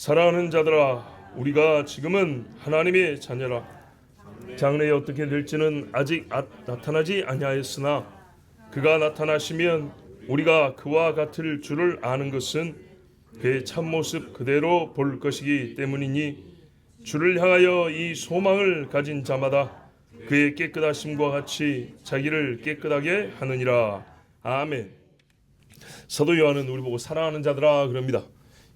사랑하는 자들아, 우리가 지금은 하나님의 자녀라. 장래에 어떻게 될지는 아직 나타나지 아니하였으나 그가 나타나시면 우리가 그와 같을 줄을 아는 것은 그의 참모습 그대로 볼 것이기 때문이니 주를 향하여 이 소망을 가진 자마다 그의 깨끗하심과 같이 자기를 깨끗하게 하느니라. 아멘. 사도 요한은 우리 보고 사랑하는 자들아 그럽니다.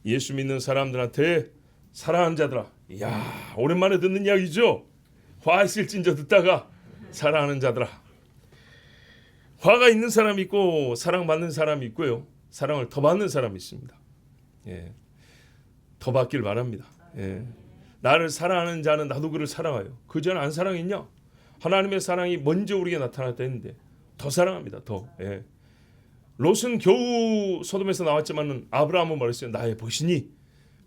예수 믿는 사람들한테 사랑하는 자들아. 이야, 오랜만에 듣는 이야기죠. 화 있을진저 듣다가 사랑하는 자들아. 화가 있는 사람이 있고 사랑받는 사람이 있고요. 사랑을 더 받는 사람이 있습니다. 예, 더 받길 바랍니다. 예. 나를 사랑하는 자는 나도 그를 사랑하여. 그 자는 안 사랑했냐? 하나님의 사랑이 먼저 우리에게 나타났다 했는데 더 사랑합니다. 더. 예. 롯은 겨우 소돔에서 나왔지만 아브라함은 말했어요. 나의 벗이니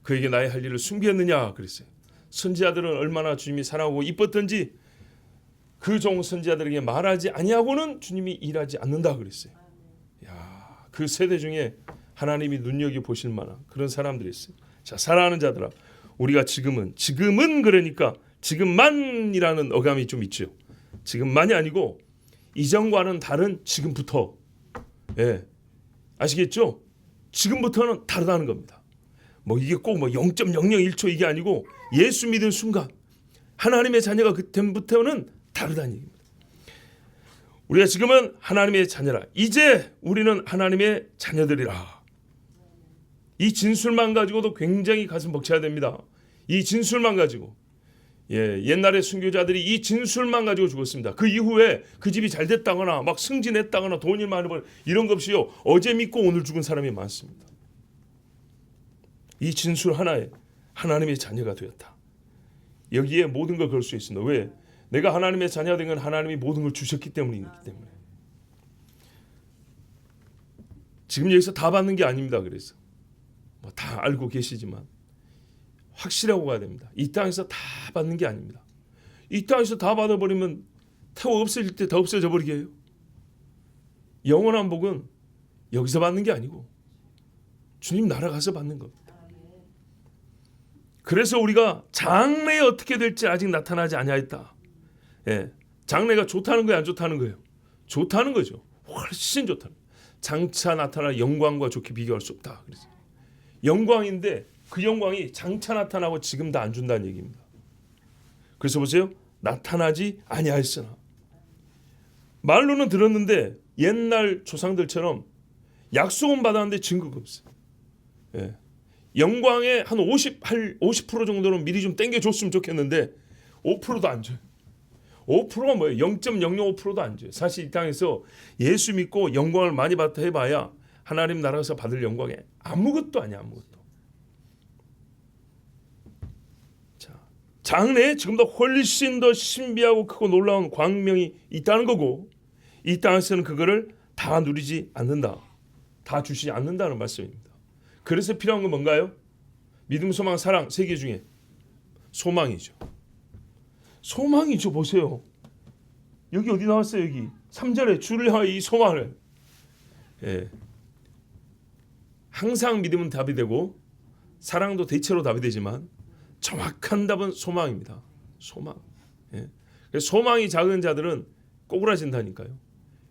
그에게 나의 할 일을 숨겼느냐 그랬어요. 선지자들은 얼마나 주님이 사랑하고 이뻤던지 그 종 선지자들에게 말하지 아니하고는 주님이 일하지 않는다 그랬어요. 야, 그 세대 중에 하나님이 눈여겨보실 만한 그런 사람들이 있어요. 자, 사랑하는 자들아, 우리가 지금은 그러니까 지금만이라는 어감이 좀 있죠. 지금만이 아니고 이전과는 다른 지금부터. 예, 아시겠죠? 지금부터는 다르다는 겁니다. 뭐 이게 꼭 0.001초 이게 아니고 예수 믿은 순간 하나님의 자녀가 그때부터는 다르다는 얘기입니다. 우리가 지금은 하나님의 자녀라. 이제 우리는 하나님의 자녀들이라. 이 진술만 가지고도 굉장히 가슴 벅차야 됩니다. 이 진술만 가지고. 예, 옛날에 순교자들이 이 진술만 가지고 죽었습니다. 그 이후에 그 집이 잘 됐다거나 막 승진했다거나 돈이 많이 이런 것 없이요. 어제 믿고 오늘 죽은 사람이 많습니다. 이 진술 하나에 하나님의 자녀가 되었다. 여기에 모든 걸 걸 수 있습니다. 왜? 내가 하나님의 자녀가 된 건 하나님이 모든 걸 주셨기 때문이기 때문에. 지금 여기서 다 받는 게 아닙니다. 그래서 뭐 다 알고 계시지만 확실하고 가야 됩니다. 이 땅에서 다 받는 게 아닙니다. 이 땅에서 다 받아버리면 태워 없어질 때 다 없어져 버리게 해요. 영원한 복은 여기서 받는 게 아니고 주님 나라 가서 받는 겁니다. 그래서 우리가 장래에 어떻게 될지 아직 나타나지 아니하였다. 예, 장래가 좋다는 거예요, 안 좋다는 거예요? 좋다는 거죠. 훨씬 좋다는 거예요. 장차 나타날 영광과 좋게 비교할 수 없다. 그래서 영광인데 그 영광이 장차 나타나고 지금 다 안 준다는 얘기입니다. 그래서 보세요. 나타나지 아니하였으나. 말로는 들었는데 옛날 조상들처럼 약속은 받았는데 증거가 없어요. 예. 영광의 한 50% 정도는 미리 좀 땡겨줬으면 좋겠는데 5%도 안 줘요. 5%가 뭐예요? 0.005%도 안 줘요. 사실 이 땅에서 예수 믿고 영광을 많이 받다 해봐야 하나님 나라에서 받을 영광에 아무것도 아니야. 아무것도. 장래에 지금도 훨씬 더 신비하고 크고 놀라운 광명이 있다는 거고 이 땅에서는 그거를 다 누리지 않는다. 다 주시지 않는다는 말씀입니다. 그래서 필요한 건 뭔가요? 믿음, 소망, 사랑 세 개 중에 소망이죠. 소망이죠. 보세요. 여기 어디 나왔어요? 여기 3절에 주를 향하여 이 소망을. 예. 항상 믿음은 답이 되고 사랑도 대체로 답이 되지만 정확한 답은 소망입니다. 소망. 예. 소망이 작은 자들은 꼬꾸라진다니까요.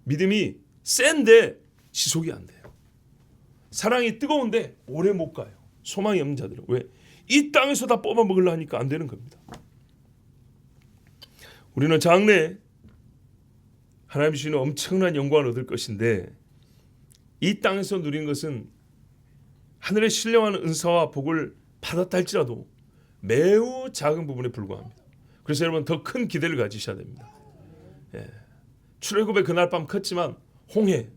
믿음이 센데 지속이 안 돼요. 사랑이 뜨거운데 오래 못 가요. 소망이 없는 자들은. 왜? 이 땅에서 다 뽑아 먹으려 하니까 안 되는 겁니다. 우리는 장래에 하나님 주시는 엄청난 영광을 얻을 것인데 이 땅에서 누린 것은 하늘의 신령한 은사와 복을 받았다 할지라도 매우 작은 부분에 불과합니다. 그래서 여러분 더 큰 기대를 가지셔야 됩니다. 예. 출애굽의 그날 밤 컸지만 홍해,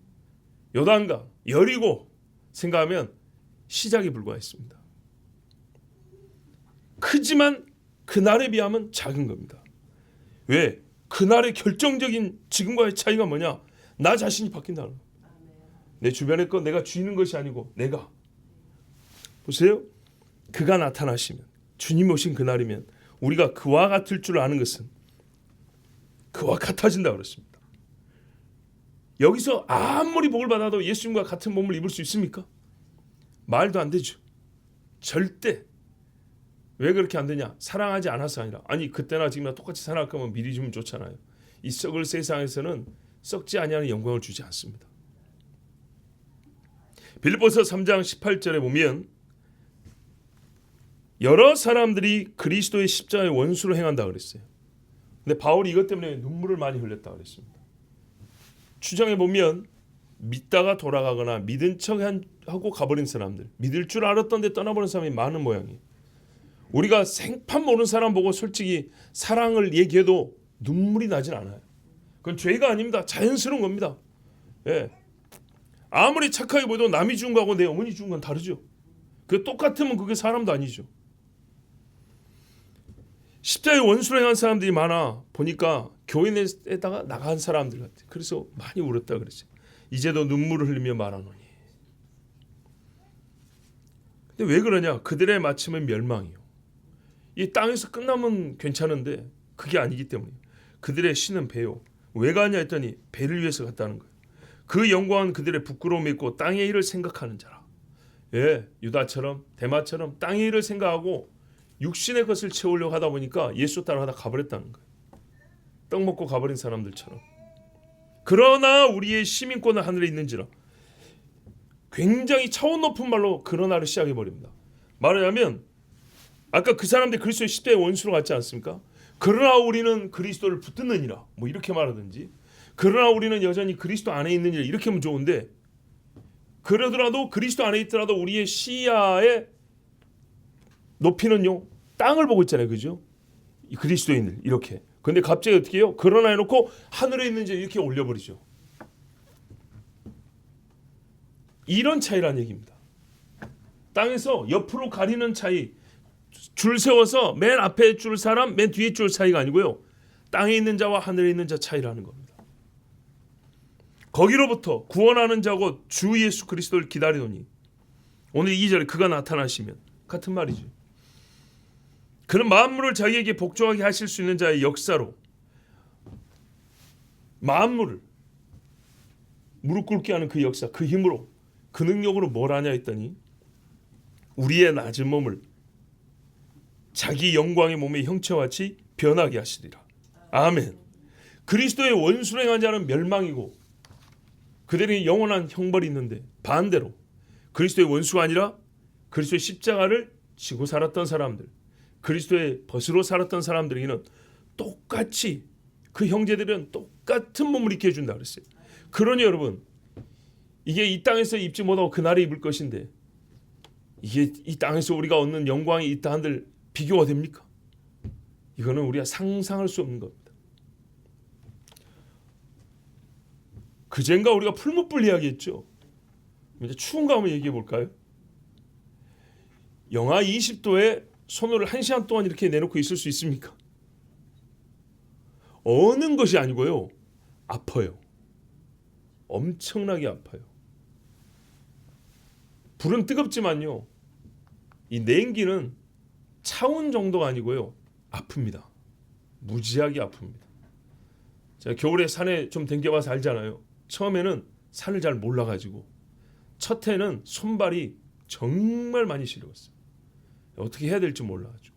요단강, 여리고 생각하면 시작이 불과했습니다. 크지만 그날에 비하면 작은 겁니다. 왜? 그날의 결정적인 지금과의 차이가 뭐냐? 나 자신이 바뀐다는 거예요. 내 주변의 것 내가 쥐는 것이 아니고 내가. 보세요. 그가 나타나시면 주님 오신 그날이면 우리가 그와 같을 줄 아는 것은 그와 같아진다 그랬습니다. 여기서 아무리 복을 받아도 예수님과 같은 몸을 입을 수 있습니까? 말도 안 되죠. 절대 왜 그렇게 안 되냐? 사랑하지 않아서 아니라. 아니 그때나 지금이나 똑같이 살아갈 거면 미리 주면 좋잖아요. 이 썩을 세상에서는 썩지 아니하는 영광을 주지 않습니다. 빌립보서 3장 18절에 보면 여러 사람들이 그리스도의 십자가의 원수로 행한다 그랬어요. 근데 바울이 이것 때문에 눈물을 많이 흘렸다 그랬습니다. 추정해 보면 믿다가 돌아가거나 믿은 척하고 가버린 사람들, 믿을 줄 알았던데 떠나버린 사람이 많은 모양이에요. 우리가 생판 모르는 사람 보고 솔직히 사랑을 얘기해도 눈물이 나진 않아요. 그건 죄가 아닙니다. 자연스러운 겁니다. 예. 아무리 착하게 보여도 남이 준 거하고 내 어머니 준 건 다르죠. 그 똑같으면 그게 사람도 아니죠. 십자가의 원수로 행한 사람들이 많아 보니까 교인에다가 나간 사람들 같아. 그래서 많이 울었다 그랬어요. 이제도 눈물을 흘리며 말하노니. 근데 왜 그러냐? 그들의 마침은 멸망이요. 이 땅에서 끝나면 괜찮은데 그게 아니기 때문에 그들의 신은 배요. 왜 가냐 했더니 배를 위해서 갔다는 거예요. 그 영광은 그들의 부끄러움이 있고 땅의 일을 생각하는 자라. 예, 유다처럼 데마처럼 땅의 일을 생각하고 육신의 것을 채우려고 하다 보니까 예수 따라가다 가버렸다는 거예요. 떡 먹고 가버린 사람들처럼. 그러나 우리의 시민권은 하늘에 있는지라. 굉장히 차원 높은 말로 그러나를 시작해 버립니다. 말하자면 아까 그 사람들 그리스도의 십자가의 원수로 갔지 않습니까? 그러나 우리는 그리스도를 붙드느니라. 뭐 이렇게 말하든지. 그러나 우리는 여전히 그리스도 안에 있느니라. 이렇게 하면 좋은데 그러더라도 그리스도 안에 있더라도 우리의 시야의 높이는요. 땅을 보고 있잖아요. 그죠? 그리스도인들 이렇게. 근데 갑자기 어떻게 해요? 그러나 해놓고 하늘에 있는지 이렇게 올려버리죠. 이런 차이라는 얘기입니다. 땅에서 옆으로 가리는 차이. 줄 세워서 맨 앞에 줄 사람, 맨 뒤에 줄 차이가 아니고요. 땅에 있는 자와 하늘에 있는 자 차이라는 겁니다. 거기로부터 구원하는 자고 주 예수 그리스도를 기다리노니 오늘 2절에 그가 나타나시면 같은 말이죠. 그는 만물을 자기에게 복종하게 하실 수 있는 자의 역사로 만물을 무릎 꿇게 하는 그 역사, 그 힘으로 그 능력으로 뭘 하냐 했더니 우리의 낮은 몸을 자기 영광의 몸의 형체와 같이 변하게 하시리라. 아멘. 그리스도의 원수로 행한 자는 멸망이고 그들이 영원한 형벌이 있는데 반대로 그리스도의 원수가 아니라 그리스도의 십자가를 지고 살았던 사람들, 그리스도의 벗으로 살았던 사람들에게는 똑같이 그 형제들은 똑같은 몸을 입게 해준다 그랬어요. 그러니 여러분 이게 이 땅에서 입지 못하고 그날에 입을 것인데 이게 이 땅에서 우리가 얻는 영광이 있다 한들 비교가 됩니까? 이거는 우리가 상상할 수 없는 겁니다. 그젠가 우리가 풀무불 이야기했죠. 이제 추운 거 한번 얘기해 볼까요? 영하 20도에 손을 1시간 동안 이렇게 내놓고 있을 수 있습니까? 어는 것이 아니고요. 아파요. 엄청나게 아파요. 불은 뜨겁지만요. 이 냉기는 차온 정도가 아니고요. 아픕니다. 무지하게 아픕니다. 제가 겨울에 산에 좀 댕겨봐서 알잖아요. 처음에는 산을 잘 몰라가지고 첫 해는 손발이 정말 많이 시려웠어요. 어떻게 해야 될지 몰라가지고.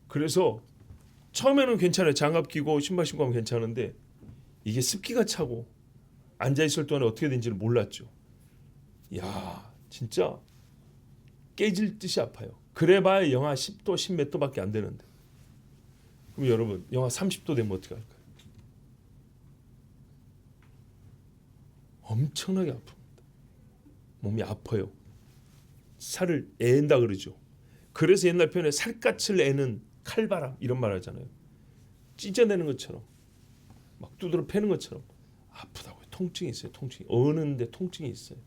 그래서 처음에는 괜찮아요. 장갑 끼고 신발 신고 하면 괜찮은데 이게 습기가 차고 앉아있을 동안에 어떻게 되는지를 몰랐죠. 이야 진짜 깨질 듯이 아파요. 그래봐야 영하 10도 10몇 도밖에 안 되는데 그럼 여러분 영하 30도 되면 어떻게 할까요? 엄청나게 아픕니다. 몸이 아파요. 살을 애는다 그러죠. 그래서 옛날 표현에 살갗을 애는 칼바람 이런 말 하잖아요. 찢어내는 것처럼 막 두드러 패는 것처럼 아프다고요. 통증이 있어요. 통증이 어는데 통증이 있어요.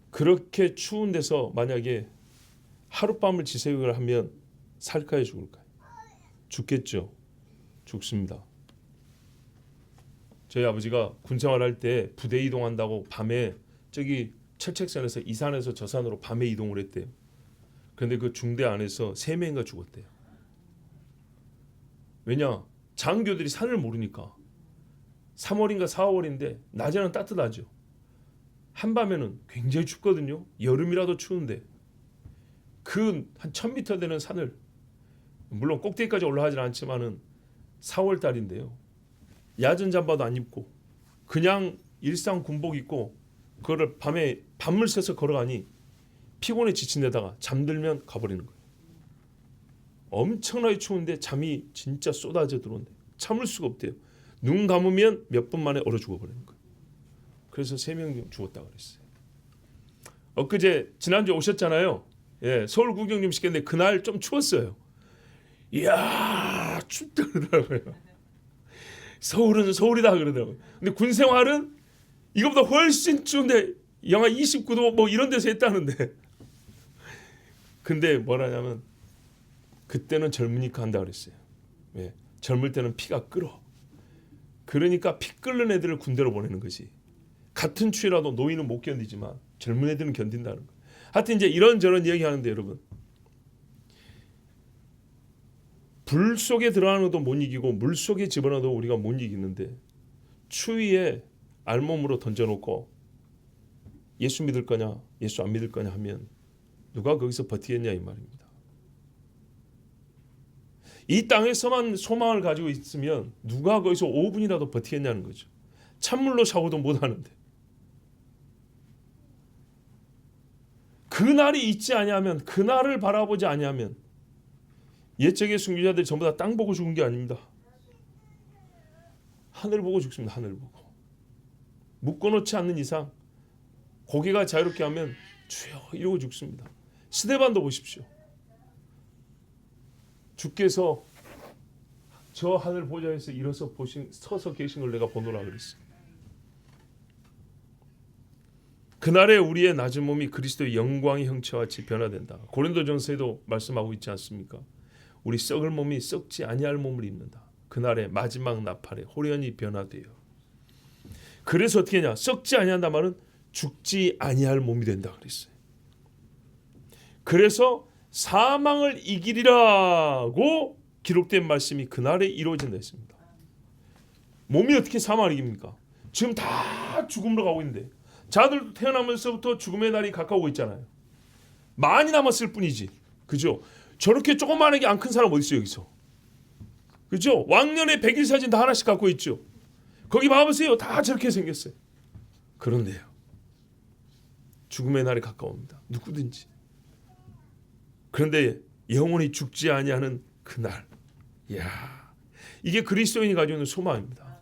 그렇게 추운 데서 만약에 하룻밤을 지새우기를 하면 살까요 죽을까요? 죽겠죠. 죽습니다. 저희 아버지가 군 생활할 때 부대 이동한다고 밤에 저기 철책선에서 이 산에서 저 산으로 밤에 이동을 했대요. 그런데 그 중대 안에서 3명인가 죽었대요. 왜냐? 장교들이 산을 모르니까 3월인가 4월인데 낮에는 따뜻하죠. 한밤에는 굉장히 춥거든요. 여름이라도 추운데 그 한 1000m 되는 산을, 물론 꼭대기까지 올라가지는 않지만은 4월 달인데요. 야전 잠바도 안 입고 그냥 일상 군복 입고 그거를 밤에 밤을 새서 걸어가니 피곤에 지친 데다가 잠들면 가버리는 거예요. 엄청나게 추운데 잠이 진짜 쏟아져 들어온대. 참을 수가 없대요. 눈 감으면 몇 분 만에 얼어 죽어버리는 거예요. 그래서 3명 죽었다고 그랬어요. 엊그제 지난주에 오셨잖아요. 예, 서울 구경 좀 시켰는데 그날 좀 추웠어요. 이야 춥다 그러더라고요. 서울은 서울이다 그러더라고요. 근데 군 생활은 이거보다 훨씬 추운데 영하 29도 뭐 이런 데서 했다는데. 근데 뭐라냐면 그때는 젊으니까 한다 그랬어요. 예, 젊을 때는 피가 끓어. 그러니까 피 끓는 애들을 군대로 보내는 거지. 같은 추위라도 노인은 못 견디지만 젊은 애들은 견딘다는 거. 하여튼 이제 이런저런 얘기 하는데 여러분, 불 속에 들어가는 것도 못 이기고 물 속에 집어넣어도 우리가 못 이기는데 추위에 알몸으로 던져놓고 예수 믿을 거냐 예수 안 믿을 거냐 하면 누가 거기서 버티겠냐 이 말입니다. 이 땅에서만 소망을 가지고 있으면 누가 거기서 5분이라도 버티겠냐는 거죠. 찬물로 샤워도 못 하는데. 그날이 있지 아니하면, 그날을 바라보지 아니하면, 옛적의 순교자들 전부 다 땅 보고 죽은 게 아닙니다. 하늘 보고 죽습니다. 하늘 보고. 묶어놓지 않는 이상 고개가 자유롭게 하면 주여 이러고 죽습니다. 스데반도 보십시오. 주께서 저 하늘 보좌에서 일어서 서서 계신 걸 내가 보노라 그랬어요. 그날에 우리의 낮은 몸이 그리스도의 영광의 형체와 같이 변화된다. 고린도전서에도 말씀하고 있지 않습니까? 우리 썩을 몸이 썩지 아니할 몸을 입는다. 그날에 마지막 나팔에 호련히 변화돼요. 그래서 어떻게 하냐? 썩지 아니한다 말은 죽지 아니할 몸이 된다 그랬어요. 그래서 사망을 이기리라고 기록된 말씀이 그날에 이루어진다 했습니다. 몸이 어떻게 사망을 이깁니까? 지금 다 죽음으로 가고 있는데 자들도 태어나면서부터 죽음의 날이 가까우고 있잖아요. 많이 남았을 뿐이지. 그죠? 저렇게 조그마하게 안 큰 사람 어디 있어요 여기서? 그죠? 왕년에 100일 사진 다 하나씩 갖고 있죠. 거기 봐보세요. 다 저렇게 생겼어요. 그런데요. 죽음의 날이 가까웁니다. 누구든지. 그런데 영원히 죽지 아니하는 그날. 이야, 이게 그리스도인이 가지고 있는 소망입니다.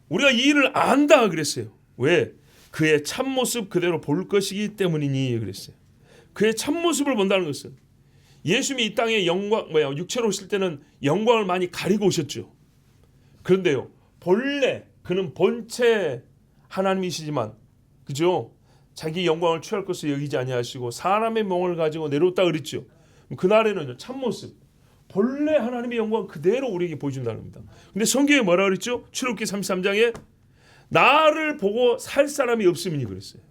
우리가 이 일을 안다 그랬어요. 왜? 그의 참모습 그대로 볼 것이기 때문이니 그랬어요. 그의 참모습을 본다는 것은 예수님이 이 땅에 육체로 오실 때는 영광을 많이 가리고 오셨죠. 그런데요, 본래 그는 본체 하나님이시지만, 그죠? 자기 영광을 취할 것을 여기지 아니하시고 사람의 몸을 가지고 내려왔다 그랬죠. 그날에는 참모습, 본래 하나님의 영광 그대로 우리에게 보여준다는 겁니다. 근데 성경에 뭐라 그랬죠? 출애굽기 33장에 나를 보고 살 사람이 없음이니 그랬어요.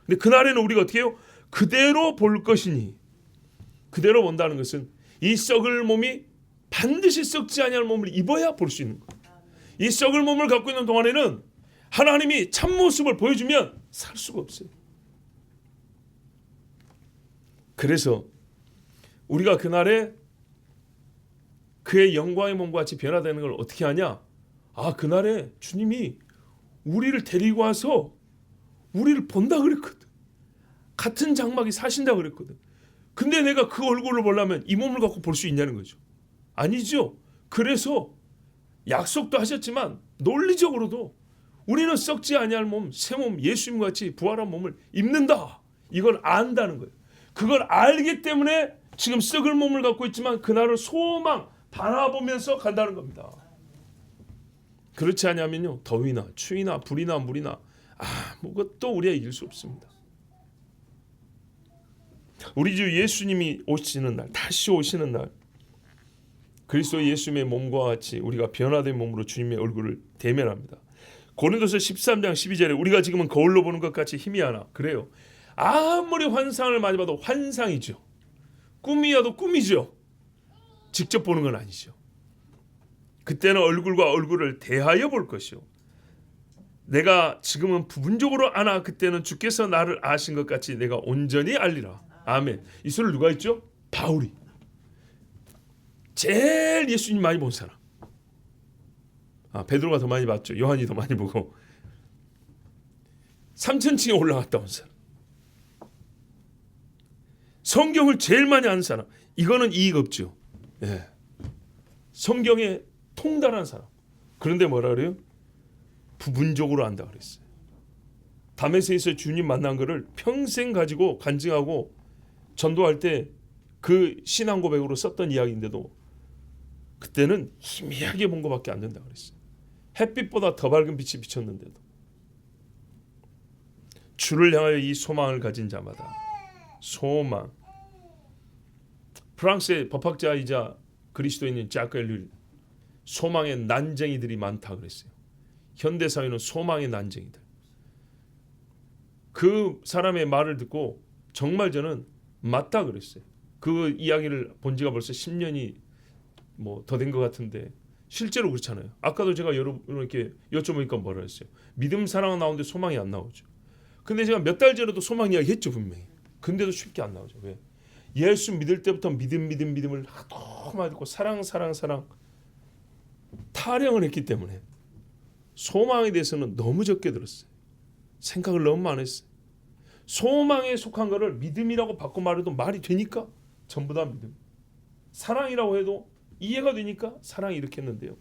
근데 그날에는 우리가 어떻게 해요? 그대로 볼 것이니. 그대로 본다는 것은 이 썩을 몸이 반드시 썩지 아니할 몸을 입어야 볼 수 있는 거예요. 이 썩을 몸을 갖고 있는 동안에는 하나님이 참모습을 보여주면 살 수가 없어요. 그래서 우리가 그날에 그의 영광의 몸과 같이 변화되는 걸 어떻게 하냐? 아, 그날에 주님이 우리를 데리고 와서 우리를 본다 그랬거든. 같은 장막이 사신다 그랬거든. 근데 내가 그 얼굴을 보려면 이 몸을 갖고 볼 수 있냐는 거죠. 아니죠. 그래서 약속도 하셨지만 논리적으로도 우리는 썩지 아니할 몸, 새 몸, 예수님과 같이 부활한 몸을 입는다. 이걸 안다는 거예요. 그걸 알기 때문에 지금 썩을 몸을 갖고 있지만 그날을 소망 바라보면서 간다는 겁니다. 그렇지 않으면요, 더위나 추위나 불이나 물이나 아무것도 우리가 이길 수 없습니다. 우리 주 예수님이 오시는 날, 다시 오시는 날, 그리스도 예수님의 몸과 같이 우리가 변화된 몸으로 주님의 얼굴을 대면합니다. 고린도서 13장 12절에 우리가 지금은 거울로 보는 것 같이 희미하나, 그래요. 아무리 환상을 많이 봐도 환상이죠. 꿈이어도 꿈이죠. 직접 보는 건 아니죠. 그때는 얼굴과 얼굴을 대하여 볼 것이요. 내가 지금은 부분적으로 아나 그때는 주께서 나를 아신 것 같이 내가 온전히 알리라. 아멘. 이 소리를 누가 했죠? 바울이. 제일 예수님 많이 본 사람. 베드로가 더 많이 봤죠. 요한이 더 많이 보고. 3000층에 올라갔다 온 사람. 성경을 제일 많이 아는 사람. 이거는 이익 없죠. 예. 성경에 통달한 사람. 그런데 뭐라 그래요? 부분적으로 안다 그랬어요. 다메섹에서 주님 만난 거를 평생 가지고 간증하고 전도할 때 그 신앙 고백으로 썼던 이야기인데도 그때는 희미하게 본 것밖에 안 된다 그랬어요. 햇빛보다 더 밝은 빛이 비쳤는데도. 주를 향하여 이 소망을 가진 자마다. 소망. 프랑스의 법학자이자 그리스도인인 자크 엘룰, 소망의 난쟁이들이 많다 그랬어요. 현대 사회는 소망의 난쟁이들. 그 사람의 말을 듣고 정말 저는 맞다 그랬어요. 그 이야기를 본 지가 벌써 10년이 뭐 더 된 것 같은데 실제로 그렇잖아요. 아까도 제가 여러분께 여쭤보니까 뭐라 했어요? 믿음 사랑은 나오는데 소망이 안 나오죠. 근데 제가 몇 달 전에도 소망 이야기 했죠 분명히. 근데도 쉽게 안 나오죠. 왜? 예수 믿을 때부터 믿음을 하도 많이 듣고 사랑 타령을 했기 때문에 소망에 대해서는 너무 적게 들었어요. 생각을 너무 많이 했어요. 소망에 속한 거를 믿음이라고 바꿔 말해도 말이 되니까 전부 다 믿음. 사랑이라고 해도 이해가 되니까 사랑이 이렇게 했는데요.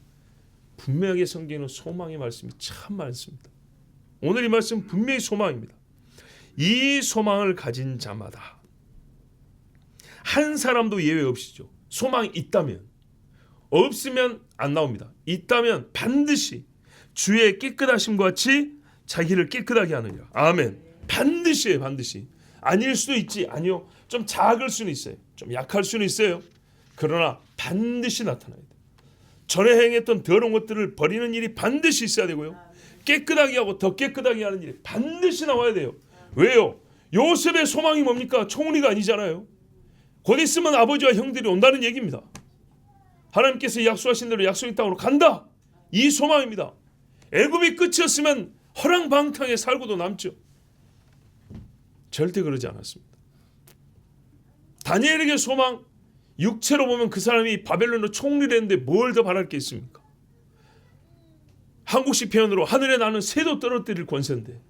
분명하게 성경에는 소망의 말씀이 참 많습니다. 오늘 이 말씀 분명히 소망입니다. 이 소망을 가진 자마다 한 사람도 예외 없이죠. 소망이 있다면, 없으면 안 나옵니다. 있다면 반드시 주의 깨끗하심과 같이 자기를 깨끗하게 하느니라. 아멘. 반드시예요. 반드시. 아닐 수도 있지. 아니요. 좀 작을 수는 있어요. 좀 약할 수는 있어요. 그러나 반드시 나타나야 돼요. 전에 행했던 더러운 것들을 버리는 일이 반드시 있어야 되고요. 깨끗하게 하고 더 깨끗하게 하는 일이 반드시 나와야 돼요. 왜요? 요셉의 소망이 뭡니까? 총리가 아니잖아요. 곧 있으면 아버지와 형들이 온다는 얘기입니다. 하나님께서 약속하신 대로 약속의 땅으로 간다. 이 소망입니다. 애굽이 끝이었으면 허랑방탕에 살고도 남죠. 절대 그러지 않았습니다. 다니엘에게 소망, 육체로 보면 그 사람이 바벨론으로 총리를 했는데 뭘 더 바랄 게 있습니까? 한국식 표현으로 하늘에 나는 새도 떨어뜨릴 권세인데.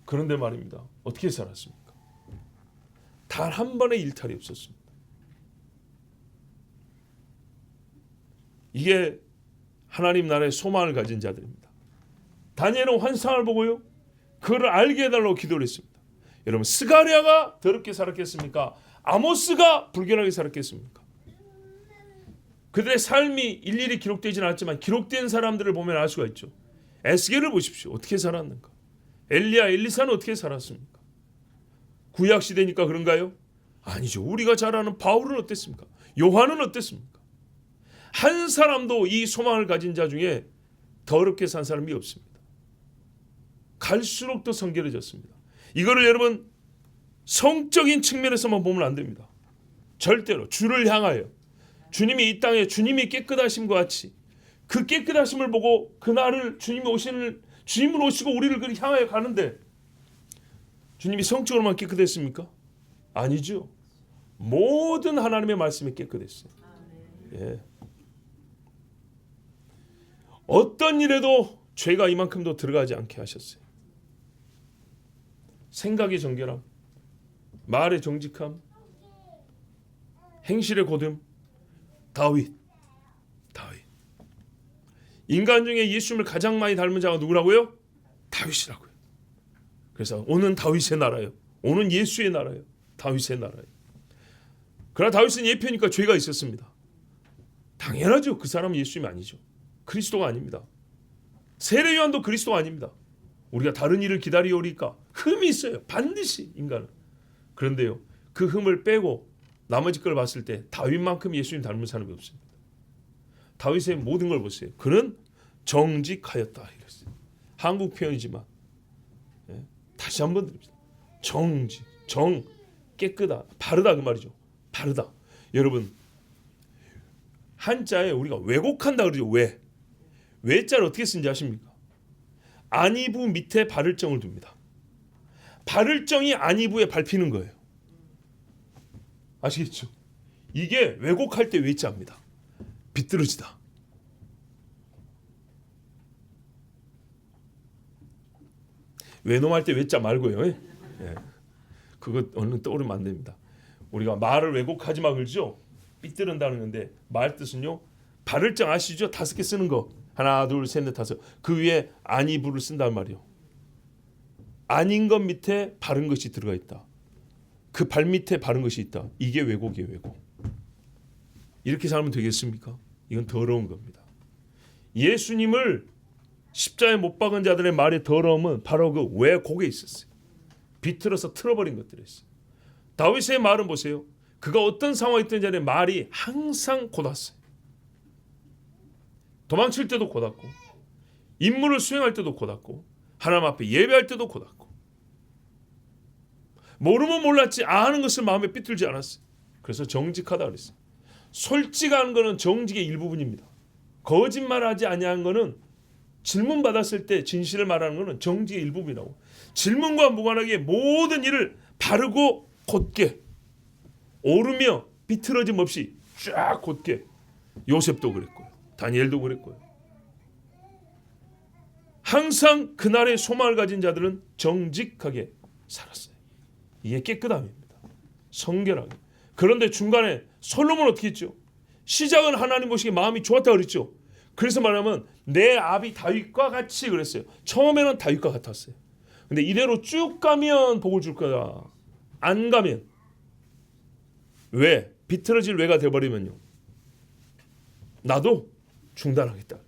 그런데 말입니다. 어떻게 살았습니까? 단 한 번의 일탈이 없었습니다. 이게 하나님 나라의 소망을 가진 자들입니다. 다니엘은 환상을 보고요. 그를 알게 해달라고 기도를 했습니다. 여러분, 스가랴가 더럽게 살았겠습니까? 아모스가 불결하게 살았겠습니까? 그들의 삶이 일일이 기록되지는 않았지만 기록된 사람들을 보면 알 수가 있죠. 에스겔을 보십시오. 어떻게 살았는가? 엘리야, 엘리사는 어떻게 살았습니까? 구약 시대니까 그런가요? 아니죠. 우리가 잘 아는 바울은 어땠습니까? 요한은 어땠습니까? 한 사람도 이 소망을 가진 자 중에 더럽게 산 사람이 없습니다. 갈수록 더 성결해졌습니다. 이거를 여러분 성적인 측면에서만 보면 안 됩니다. 절대로 주를 향하여 주님이 이 땅에 주님이 깨끗하심과 같이 그 깨끗하심을 보고 그날을 주님으로 오시고 우리를 향하여 가는데 주님이 성적으로만 깨끗했습니까? 아니죠. 모든 하나님의 말씀이 깨끗했어요. 예. 어떤 일에도 죄가 이만큼도 들어가지 않게 하셨어요. 생각의 정결함, 말의 정직함, 행실의 고듬. 다윗. 인간 중에 예수님을 가장 많이 닮은 자가 누구라고요? 다윗이라고요. 그래서 오는 다윗의 나라요. 오는 예수의 나라요. 다윗의 나라요. 그러나 다윗은 예표니까 죄가 있었습니다. 당연하죠. 그 사람은 예수님이 아니죠. 그리스도가 아닙니다. 세례 요한도 그리스도가 아닙니다. 우리가 다른 일을 기다리오리까 흠이 있어요. 반드시 인간은. 그런데요. 그 흠을 빼고 나머지 걸 봤을 때 다윗만큼 예수님 닮은 사람이 없습니다. 다윗의 모든 걸 보세요. 그는 정직하였다 이랬어요. 한국 표현이지만 다시 한번 드립니다. 정직, 깨끗하다, 바르다 그 말이죠. 바르다. 여러분 한자에 우리가 왜곡한다 그러죠. 왜자를 어떻게 쓰는지 아십니까? 안이부 밑에 발을정을 둡니다. 발을정이 안이부에 밟히는 거예요. 아시겠죠? 이게 왜곡할 때 외자입니다. 비뚤어지다. 외놈할 때 외자 말고요. 예. 그거 얼른 떠오르면 안 됩니다. 우리가 말을 왜곡하지 마 그러죠. 삐뚤은다는 건데 말 뜻은요. 발을정 아시죠? 5개 쓰는 거. 하나, 둘, 셋, 넷, 다섯. 그 위에 안이부를 쓴단 말이요. 아닌 것 밑에 바른 것이 들어가 있다. 그 발 밑에 바른 것이 있다. 이게 왜곡이에요. 왜곡. 이렇게 살면 되겠습니까? 이건 더러운 겁니다. 예수님을 십자가에 못 박은 자들의 말의 더러움은 바로 그 왜곡에 있었어요. 비틀어서 틀어버린 것들이었어요. 다윗의 말은 보세요. 그가 어떤 상황에 있던 자의 말이 항상 곧았어요. 도망칠 때도 곧았고 임무를 수행할 때도 곧았고 하나님 앞에 예배할 때도 곧았고 모르면 몰랐지 아는 것을 마음에 삐뚤지 않았어요. 그래서 정직하다 그랬어요. 솔직한 것은 정직의 일부분입니다. 거짓말하지 아니한 것은 질문 받았을 때 진실을 말하는 것은 정직의 일부분이라고. 질문과 무관하게 모든 일을 바르고 곧게 오르며 비틀어짐 없이 쫙 곧게. 요셉도 그랬고요. 다니엘도 그랬고요. 항상 그날의 소망을 가진 자들은 정직하게 살았어요. 이게 깨끗함입니다. 성결하게. 그런데 중간에 솔로몬은 어떻게 했죠? 시작은 하나님 보시기에 마음이 좋았다 그랬죠. 그래서 말하면 내 아비 다윗과 같이 그랬어요. 처음에는 다윗과 같았어요. 근데 이대로 쭉 가면 복을 줄 거다. 안 가면 왜? 비틀어질 왜가 돼버리면요. 나도 중단하겠다.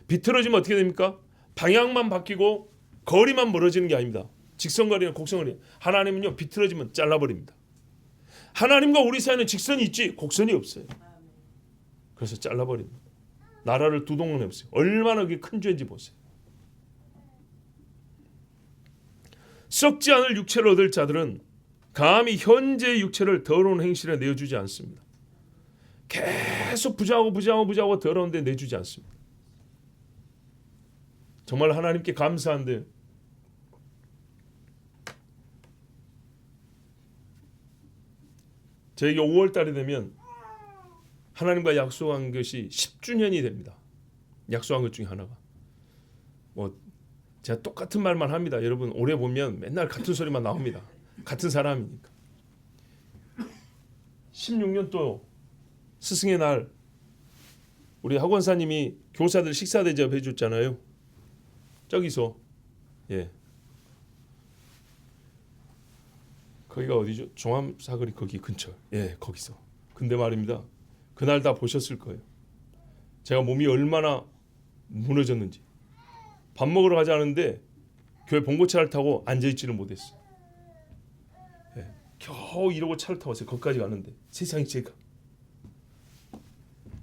비틀어지면 어떻게 됩니까? 방향만 바뀌고 거리만 멀어지는 게 아닙니다. 직선거리나 곡선거리. 하나님은요 비틀어지면 잘라버립니다. 하나님과 우리 사이는 직선이 있지 곡선이 없어요. 그래서 잘라버립니다. 나라를 두 동네 없어요. 얼마나 그게 큰 죄인지 보세요. 썩지 않을 육체를 얻을 자들은 감히 현재의 육체를 더러운 행실에 내어주지 않습니다. 계속 부자하고 더러운데 내주지 않습니다. 정말 하나님께 감사한데 저에게 5월 달이 되면 하나님과 약속한 것이 10주년이 됩니다. 약속한 것 중에 하나가. 제가 똑같은 말만 합니다. 여러분 오래 보면 맨날 같은 소리만 나옵니다. 같은 사람이니까. 16년도 스승의 날 우리 학원사님이 교사들 식사 대접 해줬잖아요. 저기서 거기가 어디죠? 종암사거리 거기 근처. 거기서. 근데 말입니다. 그날 다 보셨을 거예요. 제가 몸이 얼마나 무너졌는지. 밥 먹으러 가지 않은데 교회 봉고차를 타고 앉아있지를 못했어요. 겨우 이러고 차를 타고 왔어요. 거기까지 가는데 세상이 제가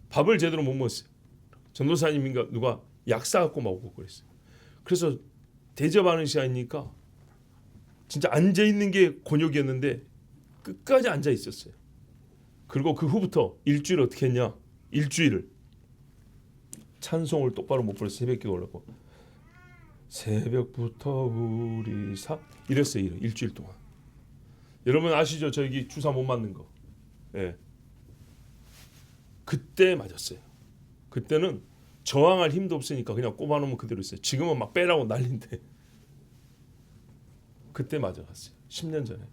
밥을 제대로 못 먹었어요. 전도사님인가 누가 약 사갖고 막 오고 그랬어요. 그래서 대접하는 시간이니까 진짜 앉아있는 게 곤욕이었는데 끝까지 앉아있었어요. 그리고 그 후부터 일주일 어떻게 했냐. 일주일을 찬송을 똑바로 못 불러서 새벽에 올라고 새벽부터 우리 이랬어요. 일주일 동안. 여러분 아시죠? 저기 주사 못 맞는 거. 그때 맞았어요. 그때는 저항할 힘도 없으니까 그냥 꼽아놓으면 그대로 있어요. 지금은 막 빼라고 난리인데 그때 맞아갔어요. 10년 전에.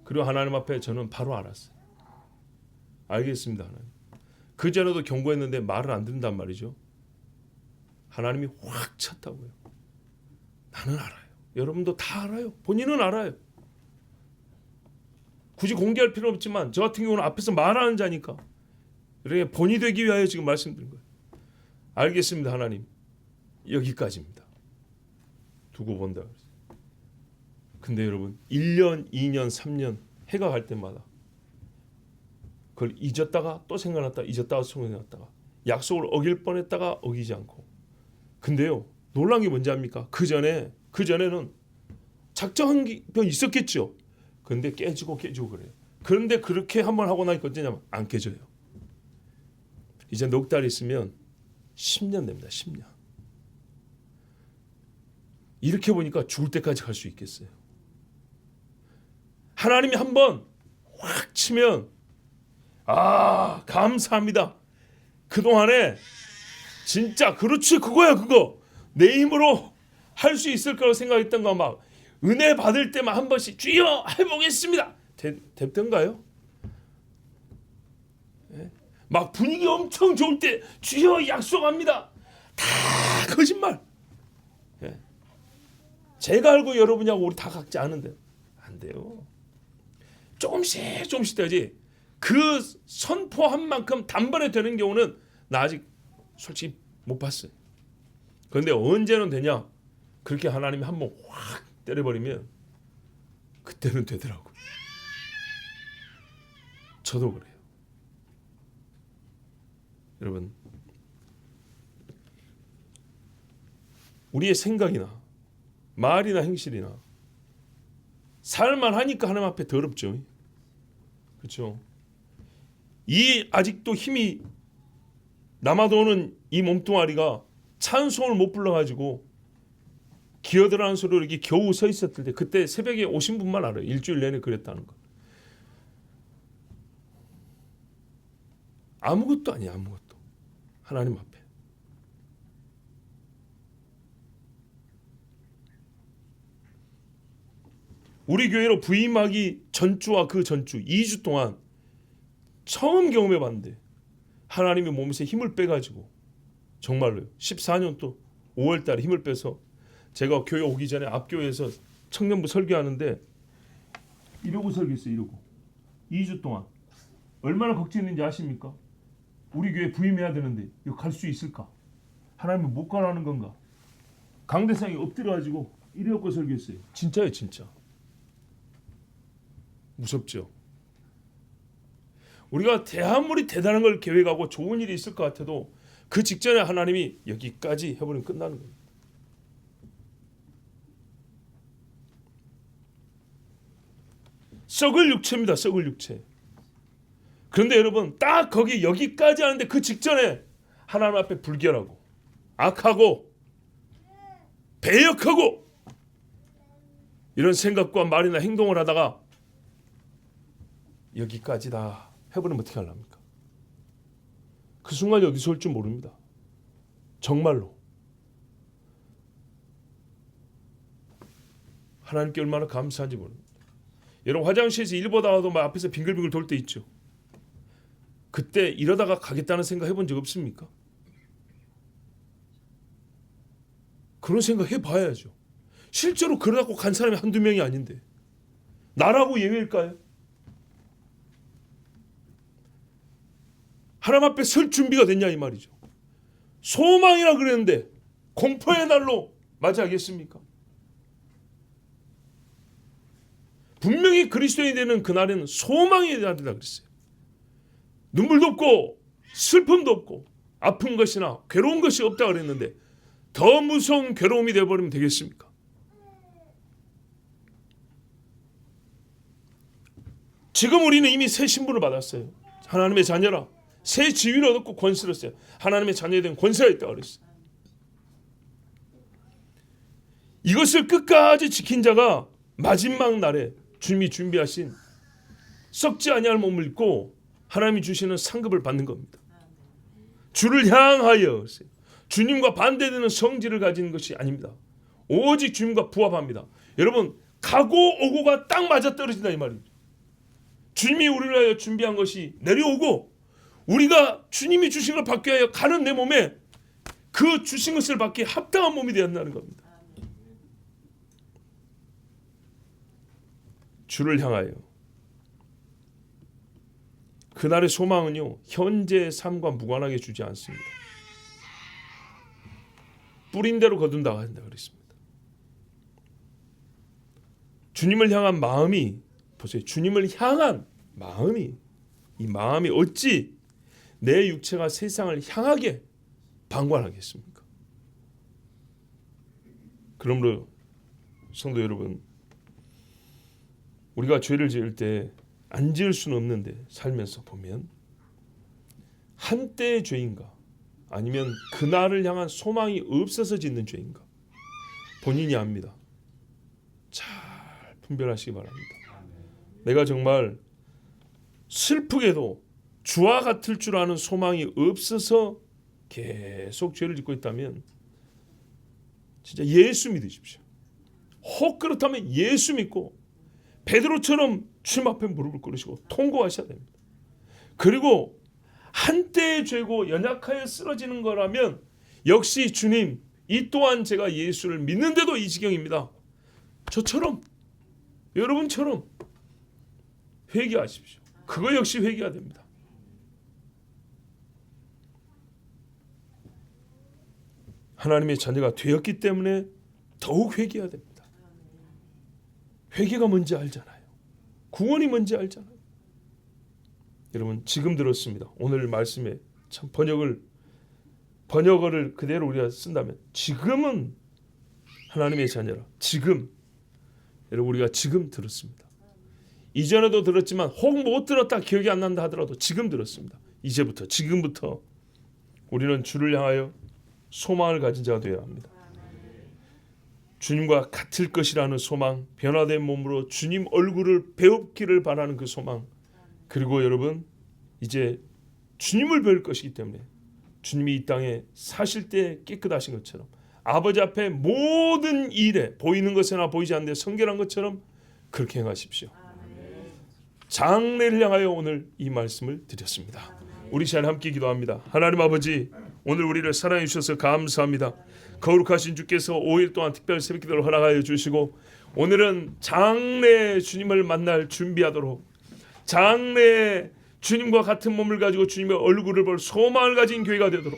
그리고 하나님 앞에 저는 바로 알았어요. 알겠습니다. 하나님. 그 전에도 경고했는데 말을 안 듣는단 말이죠. 하나님이 확 쳤다고요. 나는 알아요. 여러분도 다 알아요. 본인은 알아요. 굳이 공개할 필요는 없지만 저 같은 경우는 앞에서 말하는 자니까 이렇게 본이 되기 위하여 지금 말씀드린 거예요. 알겠습니다. 하나님. 여기까지입니다. 두고 본다. 근데 여러분 1년, 2년, 3년 해가 갈 때마다 그걸 잊었다가 또 생각났다가 잊었다가 생각났다가 약속을 어길 뻔했다가 어기지 않고. 근데요. 놀란 게 뭔지 압니까? 그 전에는 작정한 게 있었겠죠. 근데 깨지고 그래요. 그런데 그렇게 한번 하고 나니까 어쩌냐면 안 깨져요. 이제 넉 달 있으면 10년 됩니다. 10년. 이렇게 보니까 죽을 때까지 갈 수 있겠어요? 하나님이 한번 확 치면 감사합니다. 그동안에 진짜 그렇지 그거야 그거 내 힘으로 할 수 있을 거라고 생각했던 거 막 은혜 받을 때만 한 번씩 주여 해보겠습니다. 됐던가요? 막 분위기 엄청 좋을 때 주여 약속합니다. 다 거짓말. 제가 알고 여러분하고 우리 다 각자 아는데 안 돼요. 조금씩 돼야지. 그 선포한 만큼 단번에 되는 경우는 나 아직 솔직히 못 봤어요. 그런데 언제는 되냐? 그렇게 하나님이 한번 확 때려버리면 그때는 되더라고요. 저도 그래요. 여러분, 우리의 생각이나 말이나 행실이나 살만 하니까 하나님 앞에 더럽죠. 그렇죠? 이 아직도 힘이 남아도는 이 몸뚱아리가 찬송을 못 불러가지고 기어들어가는 소리로 이렇게 겨우 서 있었을 때 그때 새벽에 오신 분만 알아요. 일주일 내내 그랬다는 거. 아무것도 아니에요. 아무것도. 하나님 앞에. 우리 교회로 부임하기 전주와 그 전주 2주 동안 처음 경험해 봤는데 하나님이 몸에서 힘을 빼가지고 정말로요. 14년 또 5월 달에 힘을 빼서 제가 교회 오기 전에 앞교회에서 청년부 설교하는데 이러고 설교했어요. 이러고 2주 동안 얼마나 걱정했는지 아십니까? 우리 교회 부임해야 되는데 이거 갈 수 있을까? 하나님은 못 가라는 건가? 강대상에 엎드려가지고 이러고 설교했어요. 진짜예요. 진짜. 무섭죠. 우리가 아무리 대단한 걸 계획하고 좋은 일이 있을 것 같아도 그 직전에 하나님이 여기까지 해버리면 끝나는 거예요. 썩을 육체입니다. 썩을 육체. 그런데 여러분 딱 거기 여기까지 하는데 그 직전에 하나님 앞에 불결하고 악하고 배역하고 이런 생각과 말이나 행동을 하다가 여기까지다 해버리면 어떻게 하랍니까? 그 순간이 어디서 올 줄 모릅니다. 정말로 하나님께 얼마나 감사한지 모릅니다. 여러분 화장실에서 일 보다가도 막 앞에서 빙글빙글 돌 때 있죠. 그때 이러다가 가겠다는 생각 해본 적 없습니까? 그런 생각 해봐야죠. 실제로 그러다고 간 사람이 한두 명이 아닌데 나라고 예외일까요? 하나님 앞에 설 준비가 됐냐 이 말이죠. 소망이라 그랬는데 공포의 날로 맞이하겠습니까? 분명히 그리스도인이 되는 그날에는 소망이 된다 그랬어요. 눈물도 없고 슬픔도 없고 아픈 것이나 괴로운 것이 없다 그랬는데 더 무서운 괴로움이 되어버리면 되겠습니까? 지금 우리는 이미 새 신분을 받았어요. 하나님의 자녀라. 새 지위를 얻었고 권세를 얻었어요. 하나님의 자녀에 대한 권세가 있다고 그랬어요. 이것을 끝까지 지킨 자가 마지막 날에 주님이 준비하신 썩지 아니할 몸을 입고 하나님이 주시는 상급을 받는 겁니다. 주를 향하여 주님과 반대되는 성질을 가진 것이 아닙니다. 오직 주님과 부합합니다. 여러분 가고 오고가 딱 맞아떨어진다 이 말이죠. 주님이 우리를 위하여 준비한 것이 내려오고 우리가 주님이 주신 걸 받기 위하여 가는 내 몸에 그 주신 것을 받기에 합당한 몸이 되었다는 겁니다. 주를 향하여. 그날의 소망은요 현재의 삶과 무관하게 주지 않습니다. 뿌린 대로 거둔다고 한다 그랬습니다. 주님을 향한 마음이 보세요. 주님을 향한 마음이 이 마음이 어찌 내 육체가 세상을 향하게 방관하겠습니까? 그러므로 성도 여러분 우리가 죄를 지을 때 안 지을 수는 없는데 살면서 보면 한때의 죄인가 아니면 그날을 향한 소망이 없어서 짓는 죄인가 본인이 압니다. 잘 분별하시기 바랍니다. 내가 정말 슬프게도 주와 같을 줄 아는 소망이 없어서 계속 죄를 짓고 있다면 진짜 예수 믿으십시오. 혹 그렇다면 예수 믿고 베드로처럼 주님 앞에 무릎을 꿇으시고 통고하셔야 됩니다. 그리고 한때의 죄고 연약하여 쓰러지는 거라면 역시 주님, 이 또한 제가 예수를 믿는데도 이 지경입니다. 저처럼, 여러분처럼 회개하십시오. 그거 역시 회개가 됩니다. 하나님의 자녀가 되었기 때문에 더욱 회개해야 됩니다. 회개가 뭔지 알잖아요. 구원이 뭔지 알잖아요. 여러분 지금 들었습니다. 오늘 말씀에 참 번역어를 그대로 우리가 쓴다면 지금은 하나님의 자녀라. 지금 여러분 우리가 지금 들었습니다. 이전에도 들었지만 혹 못 들었다 기억이 안 난다 하더라도 지금 들었습니다. 이제부터 지금부터 우리는 주를 향하여 소망을 가진 자가 되어야 합니다. 주님과 같을 것이라는 소망, 변화된 몸으로 주님 얼굴을 배웁기를 바라는 그 소망, 그리고 여러분 이제 주님을 배울 것이기 때문에 주님이 이 땅에 사실 때 깨끗하신 것처럼 아버지 앞에 모든 일에 보이는 것이나 보이지 않는 데 성결한 것처럼 그렇게 행하십시오. 장래를 향하여 오늘 이 말씀을 드렸습니다. 우리 시간 함께 기도합니다. 하나님 아버지, 오늘 우리를 사랑해 주셔서 감사합니다. 거룩하신 주께서 5일 동안 특별 새벽기도를 허락하여 주시고 오늘은 장래 주님을 만날 준비하도록, 장래 주님과 같은 몸을 가지고 주님의 얼굴을 볼 소망을 가진 교회가 되도록,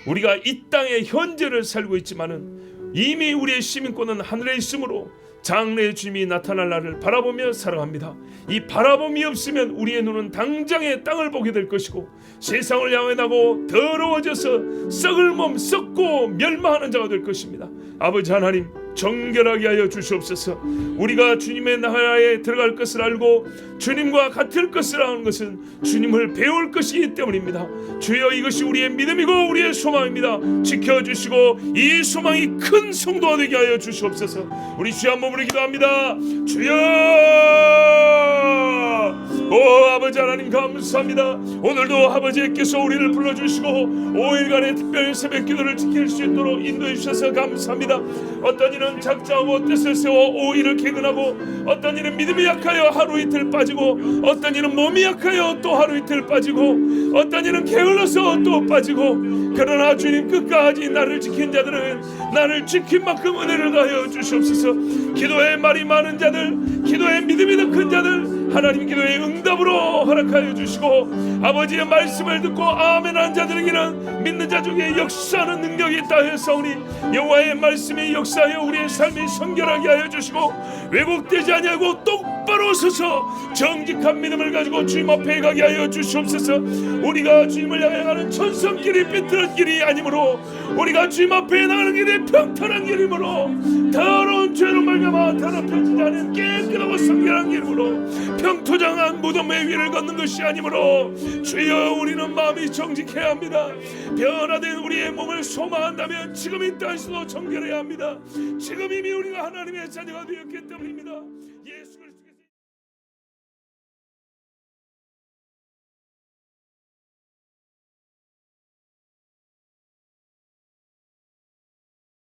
우리가 이 땅의 현재를 살고 있지만은 이미 우리의 시민권은 하늘에 있으므로 장래의 주님이 나타날 날을 바라보며 살아갑니다. 이 바라봄이 없으면 우리의 눈은 당장의 땅을 보게 될 것이고 세상을 향해 나고 더러워져서 썩을 몸 썩고 멸망하는 자가 될 것입니다. 아버지 하나님, 정결하게 하여 주시옵소서. 우리가 주님의 나라에 들어갈 것을 알고 주님과 같을 것을 아는 것은 주님을 배울 것이기 때문입니다. 주여, 이것이 우리의 믿음이고 우리의 소망입니다. 지켜주시고 이 소망이 큰 성도가 되게 하여 주시옵소서. 우리 주여 한 몸으로 기도합니다. 주여, 오 아버지 하나님 감사합니다. 오늘도 아버지께서 우리를 불러주시고 5일간의 특별 새벽 기도를 지킬 수 있도록 인도해 주셔서 감사합니다. 어떤 이는 작정하고 뜻을 세워 5일을 개근하고, 어떤 이는 믿음이 약하여 하루 이틀 빠지고, 어떤 이는 몸이 약하여 또 하루 이틀 빠지고, 어떤 이는 게을러서 또 빠지고, 그러나 주님 끝까지 나를 지킨 자들은 나를 지킨 만큼 은혜를 가하여 주시옵소서. 기도에 말이 많은 자들, 기도에 믿음이 더 큰 자들, 하나님 기도의 응답으로 허락하여 주시고, 아버지의 말씀을 듣고 아멘 한 자들에게는 믿는 자 중에 역사하는 능력이 있다 하였사오니 여호와의 말씀이 역사하여 우리의 삶이 성결하게 하여 주시고 왜곡되지 아니하고 똑바로 서서 정직한 믿음을 가지고 주님 앞에 가게 하여 주시옵소서. 우리가 주님을 향해 가는 천성길이 삐뚤은 길이 아니므로, 우리가 주님 앞에 나가는 길이 평탄한 길이므로, 더러운 죄로 말미암아 더럽혀지지 않은 깨끗하고 성결한 길이므로, 평토장한 무덤의 위를 걷는 것이 아니므로, 주여 우리는 마음이 정직해야 합니다. 변화된 우리의 몸을 소망한다면 지금 이 땅에서도 정결해야 합니다. 지금 이미 우리가 하나님의 자녀가 되었기 때문입니다. 예수